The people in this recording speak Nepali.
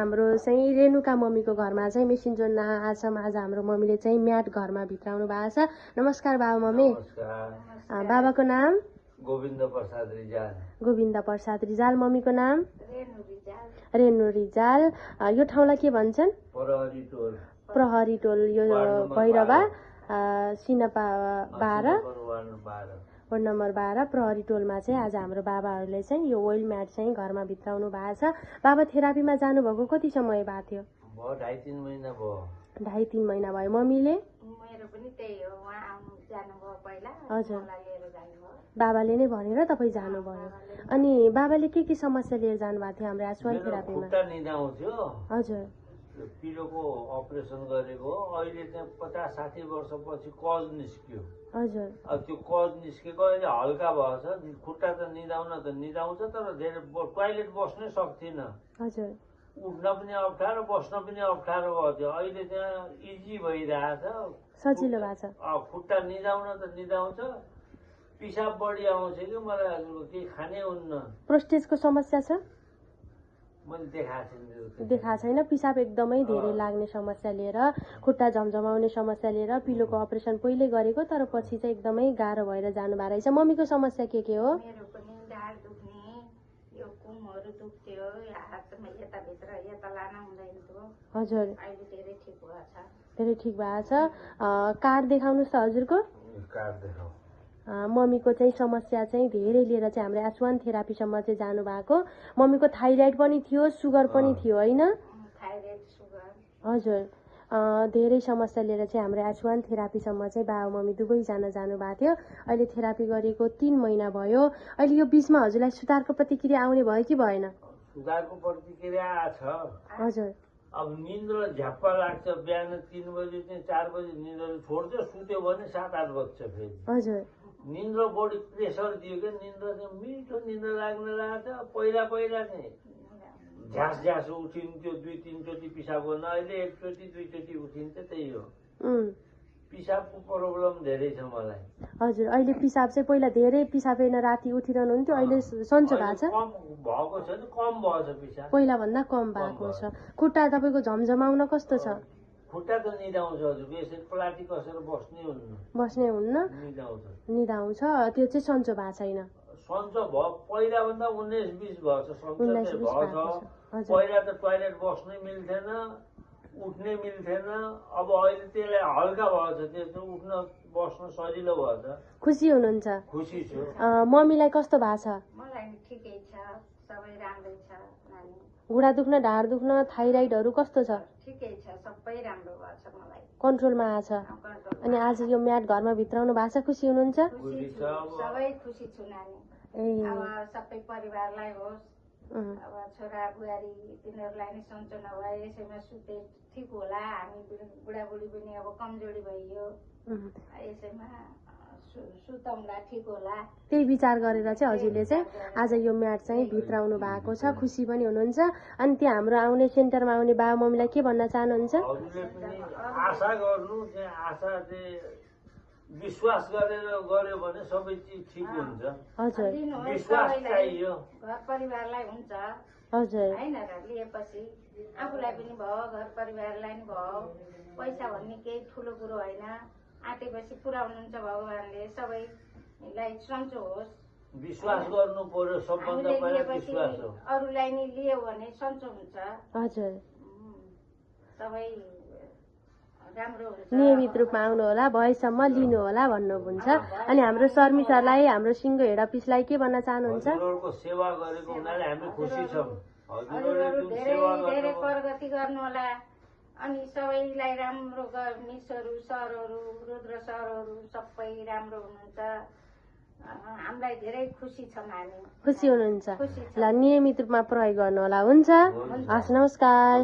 हाम्रो चाहिँ रेणुका मम्मीको घरमा चाहिँ मेसिन जोड्न आछौँ। आज हाम्रो मम्मीले चाहिँ म्याट घरमा भित्राउनु भएको छ। नमस्कार बाबा मम्मी। बाबाको नाम गोविन्द प्रसाद रिजाल। गोविन्द प्रसाद रिजाल। मम्मीको नाम रेणु रिजाल। यो ठाउँलाई के भन्छन्? प्रहरी टोल। यो भैरवा सिनपा 12 वार्ड नम्बर 12 प्रहरी टोलमा चाहिँ आज हाम्रो बाबाहरूले चाहिँ यो ओइल म्याट चाहिँ घरमा भित्राउनु भएको छ। बाबा थेरापीमा जानुभएको कति समय भएको थियो? 2.5-3 महिना भयो। 2.5-3 महिना भयो। मम्मीले? मेरो पनि त्यही हो, उहाँ आउनु जानुभयो पहिला। हजुर, मलाई लिएर जानुभयो। बाबाले नै भनेर तपाईँ जानुभयो। अनि बाबाले के समस्या लिएर जानुभएको थियो हाम्रो आसवान थेरापीमा? खुट्टा निदाउँथ्यो। हजुर, पिलोको अपरेसन गरेको। अहिले चाहिँ 50-60 वर्षपछि कज निस्क्यो। हजुर, अब त्यो कज निस्केको अहिले हल्का भएछ। खुट्टा त निदाउन त निदाउँछ, तर धेरै टोयलेट बस्नै सक्थिन। हजुर, उठ्न पनि अप्ठ्यारो, बस्न पनि अप्ठ्यारो भयो। त्यो अहिले चाहिँ इजी भइरहेछ, सजिलो भएको छ। खुट्टा निदाउन त निदाउँछ, पिसाब बढी आउँछ कि मलाई केही खानै हुन्न। प्रोस्टेजको समस्या छ? मैले देखाएको छैन। पिसाब एकदमै धेरै लाग्ने समस्या लिएर, खुट्टा झमझमाउने समस्या लिएर पिलोको अपरेसन पहिले गरेको, तर पछि चाहिँ एकदमै गाह्रो भएर जानुभएको रहेछ। मम्मीको समस्या के हो? मेरो पनि ढाड दुख्ने, यो कुमहरू दुख्थ्यो, हातमा यताभित्र यता लान हुँदैन थियो। हजुर, अहिले धेरै ठिक भएको छ। धेरै ठिक भएको छ। कार्ड देखाउनुहोस् त हजुरको। कार्ड देखाऊ। मम्मीको चाहिँ समस्या चाहिँ धेरै लिएर चाहिँ हाम्रो आसवान थेरापीसम्म चाहिँ जानुभएको। मम्मीको थाइराइड पनि थियो, सुगर पनि थियो, होइन? Thyroid, sugar. हजुर, धेरै समस्या लिएर चाहिँ हाम्रो आसवान थेरापीसम्म चाहिँ बाबा मम्मी दुवैजना जानुभएको थियो। अहिले थेरापी गरेको 3 महिना भयो। अहिले यो बिचमा हजुरलाई सुधारको प्रतिक्रिया आउने भयो कि भएन? सुधारको प्रतिक्रिया आछ। हजुर, अब निन्द्रा झ्याप्पा लाग्छ। बिहान 3 बजे चाहिँ 4 बजे निन्द्रा छोड्छ, सुत्यो भने 7-8 बज्छ फेरि। हजुर, निन्द्रा बढी प्रेसर दियो क्या। निन्द्रा चाहिँ मिठो निन्द्रा लाग्न लाग्छ। पहिला चाहिँ झ्यास उठिन्थ्यो, 2-3 चोटि पिसाब गर्न। अहिले 1 चोटि 2 चोटि उठिन्छ। त्यही हो, पिसाबको प्रब्लम धेरै छ मलाई। हजुर, अहिले पिसाब चाहिँ पहिला धेरै पिसाब हेर्न राति उठिरहनुहुन्थ्यो, अहिले सन्चो भएको छ? कम भएको छैन, कम भएछ पिसाब। पहिला भन्दा कम भएको छ। खुट्टा तपाईँको झमझमाउन कस्तो छ? खुट्टा त निदाउँछ हजुर, यसरी प्लाटी कसेर बस्नै हुन्न। निदाउँछ। त्यो चाहिँ सन्चो भएको छैन? सन्चो भयो, पहिलाभन्दा 19-20 भएछ। सन्चो भएछ। पहिला त टोयलेट बस्नै मिल्थेन, उठ्नै मिल्थेन। अब अहिले त्यसलाई हल्का भएछ, त्यो उठ्न बस्न सजिलो भएछ। खुसी हुनुहुन्छ? खुसी छु। मम्मीलाई कस्तो भएको छ? मलाई ठिकै छ, सबै राम्रै छ। नानी घुँडा दुख्न, ढाड दुख्न, थाइराइडहरू कस्तो छ? ठिकै छ, सबै राम्रो भएको छ। मलाई कन्ट्रोलमा आछ। अनि आज यो म्याट घरमा भित्राउनु भएको छ, खुसी हुनुहुन्छ? सबै खुसी छु नानी। अब सबै परिवारलाई होस्, अब छोरा बुहारी तिनीहरूलाई नै सन्चो नभए यसैमा सुते ठिक होला। हामी बुढाबुढी पनि अब कमजोरी भइयो, यसैमा सुतौँला, ठिक होला। त्यही विचार गरेर चाहिँ हजुरले चाहिँ आज यो म्याट चाहिँ भित्राउनु भएको छ। खुसी पनि हुनुहुन्छ। अनि त्यहाँ हाम्रो आउने सेन्टरमा आउने बाबा मम्मीलाई के भन्न चाहनुहुन्छ? आशा गर्नु, आशा चाहिँ विश्वास गरेर गर्यो भने सबै चिज ठिक हुन्छ। हजुर, विश्वास चाहियो। घर परिवारलाई हुन्छ, हजुर, होइन र? लिएपछि आफूलाई पनि भयो, घर परिवारलाई पनि भयो। पैसा भन्ने केही ठुलो कुरो होइन। आँटेपछि पुर्याउनुहुन्छ भगवानले। सबैलाई सन्चो होस्, विश्वास गर्नु पर्यो। सबभन्दा पहिला विश्वास हो। अरूलाई नि लियो भने सन्चो हुन्छ। हजुर, सबै राम्रो हुन्छ। नियमित रूपमा आउनु होला, भएसम्म लिनु होला भन्नुहुन्छ। अनि हाम्रो शर्मी सरलाई, हाम्रो सिङ्गो हेड अफिसलाई के भन्न चाहनुहुन्छ? हजुरहरूको सेवा गरेको हुनाले हामी खुसी छौँ। हजुरहरू धेरै प्रगति गर्नु होला। अनि सबैलाई राम्रो मिसहरू, सरहरू, रुद्र सरहरू सबै राम्रो हुनुहुन्छ। हामीलाई धेरै खुसी छौँ हामी। खुसी हुनुहुन्छ? ल, नियमित रूपमा प्रयोग गर्नु होला। हुन्छ, हस्, नमस्कार।